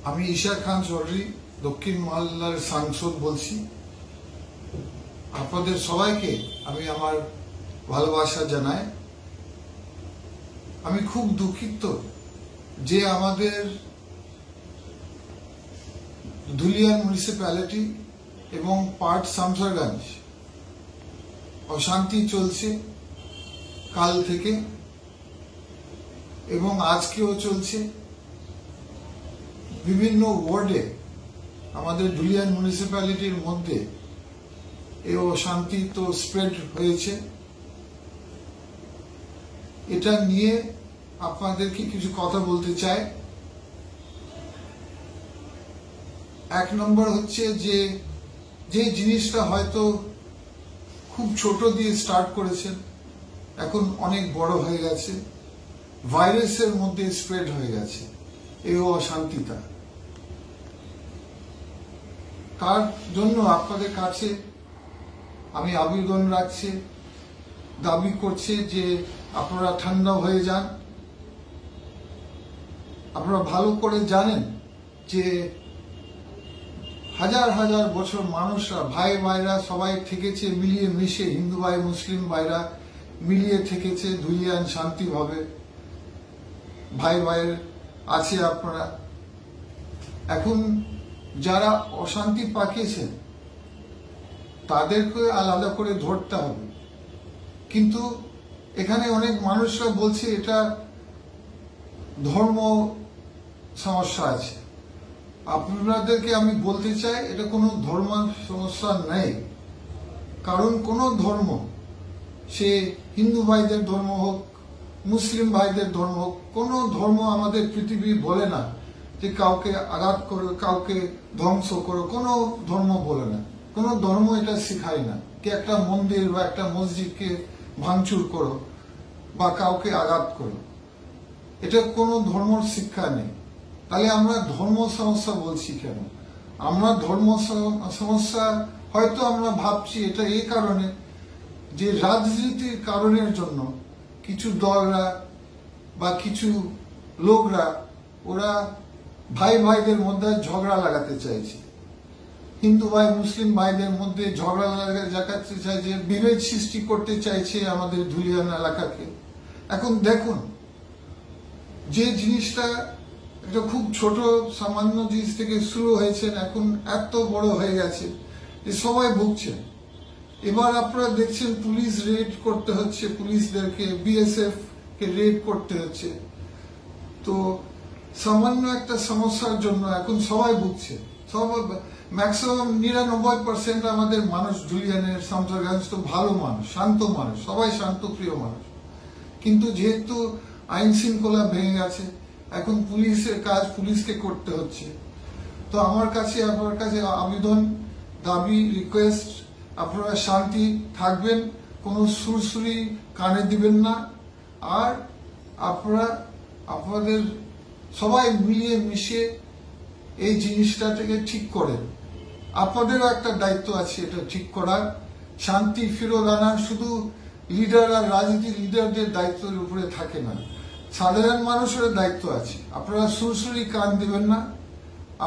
আমি ঈশা খান চৌধুরী দক্ষিণ মহল্লার সাংসদ বলছি। আপনাদের সবাইকে আমি আমার ভালোবাসা জানাই। আমি খুব দুঃখিত যে আমাদের ধুলিয়ান মিউনিসিপ্যালিটি এবং পার্ট শামসারগঞ্জ অশান্তি চলছে কাল থেকে এবং আজকেও চলছে। বিভিন্ন ওয়ার্ডে আমাদের ধুলিয়ান মিউনিসিপ্যালিটির মধ্যে এই অশান্তি তো স্প্রেড হয়েছে। এটা নিয়ে আপনাদেরকে কিছু কথা বলতে চাই। এক নম্বর হচ্ছে যে জিনিসটা হয়তো খুব ছোট দিয়ে স্টার্ট করেছেন, এখন অনেক বড় হয়ে গেছে, ভাইরাসের মধ্যে স্প্রেড হয়ে গেছে এই অশান্তিটা। তার জন্য আপনাদের কাছে আমি আবেদন রাখছি, দাবি করছে যে আপনারা ঠান্ডা হয়ে যান। আপনারা ভালো করে জানেন যে হাজার হাজার বছর মানুষরা ভাই ভাইরা সবাই থেকেছে মিলিয়ে মিশে, হিন্দু ভাই মুসলিম ভাইরা মিলিয়ে থেকেছে ধুলিয়ান শান্তিভাবে, ভাই ভাইয়ের আছে আপনারা। এখন যারা অশান্তি পাকিয়েছেন তাদেরকে আলাদা করে ধরতে হবে, কিন্তু এখানে অনেক মানুষরা বলছে এটা ধর্ম সমস্যা আছে। আপনাদেরকে আমি বলতে চাই এটা কোনো ধর্ম সমস্যা নেই, কারণ কোনো ধর্ম, সে হিন্দু ভাইদের ধর্ম হোক মুসলিম ভাইদের ধর্ম হোক, কোনো ধর্ম আমাদের পৃথিবী বলে না যে কাউকে আঘাত করো, কাউকে ধ্বংস করো, কোনো ধর্ম বলে না, কোনো ধর্ম এটা শেখায় না কি একটা মন্দির বা একটা মসজিদকে ভাঙচুর করো বা কাউকে আঘাত করো। এটা কোনো ধর্মের শিক্ষা নেই। তাহলে আমরা ধর্ম সমস্যা বলছি কেন? আমরা ধর্ম সমস্যা হয়তো আমরা ভাবছি এটা এই কারণে যে রাজনীতির কারণের জন্য কিছু দলরা বা কিছু লোকরা ওরা ভাই ভাইদের মধ্যে ঝগড়া লাগাতে চাইছে, হিন্দু ভাই মুসলিম ভাইদের মধ্যে ঝগড়া লাগাতে চাইছে, বিভেদ সৃষ্টি করতে চাইছে আমাদের ধুলিয়ান এলাকাকে। এখন দেখুন, যে জিনিসটা একটা খুব ছোট সামান্য জিনিস থেকে শুরু হয়েছে এখন এত বড় হয়ে গেছে যে সবাই ভুগছে। এবার আপনারা দেখছেন পুলিশ রেড করতে হচ্ছে, পুলিশদেরকে বিএসএফ কে রেড করতে হচ্ছে। তো সামান্য একটা সমস্যার জন্য এখন সবাই ভুগছে। সব ম্যাক্সিমাম 99% আমাদের মানুষ ধুলিয়ানের শামসারগঞ্জ তো ভালো মানুষ, শান্ত মানুষ, সবাই শান্তপ্রিয় মানুষ। কিন্তু যেহেতু আইন শৃঙ্খলা ভেঙে গেছে, এখন পুলিশের কাজ পুলিশকে করতে হচ্ছে। তো আমার কাছে আপনার কাছে আবেদন, দাবি, রিকোয়েস্ট, আপনারা শান্তি থাকবেন, কোনো সুরসুরি কানে দিবেন না, আর আপনারা আপনাদের সবাই মিলিয়ে মিশে এই জিনিসটাকে ঠিক করেন। আপনাদেরও একটা দায়িত্ব আছে এটা ঠিক করার, শান্তি ফিরত আনার। শুধু লিডার আর রাজনীতি লিডারদের দায়িত্বের উপরে থাকে না, সাধারণ মানুষের দায়িত্ব আছে। আপনারা সুরসুরি কান দিবেন না,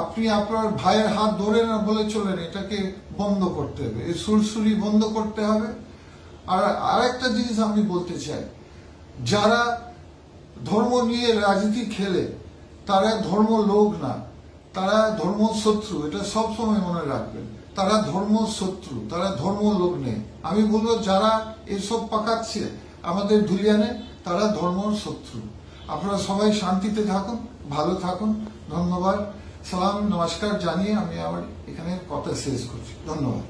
আপনি আপনার ভাইয়ের হাত ধরে না বলে চলেন, এটাকে বন্ধ করতে হবে, এই সুরসুরি বন্ধ করতে হবে। আর আরেকটা জিনিস আমি বলতে চাই, যারা ধর্ম নিয়ে রাজনীতি খেলে তারা ধর্ম লোক না, তারা ধর্ম শত্রু, এটা সবসময় মনে রাখবেন। তারা ধর্ম শত্রু, তারা ধর্ম লোক নেই। আমি বলবো যারা এসব পাকাচ্ছে আমাদের ধুলিয়ানে তারা ধর্ম শত্রু। আপনারা সবাই শান্তিতে থাকুন, ভালো থাকুন। ধন্যবাদ, সালাম, নমস্কার জানিয়ে আমি আমার এখানে কথা শেষ করছি। ধন্যবাদ।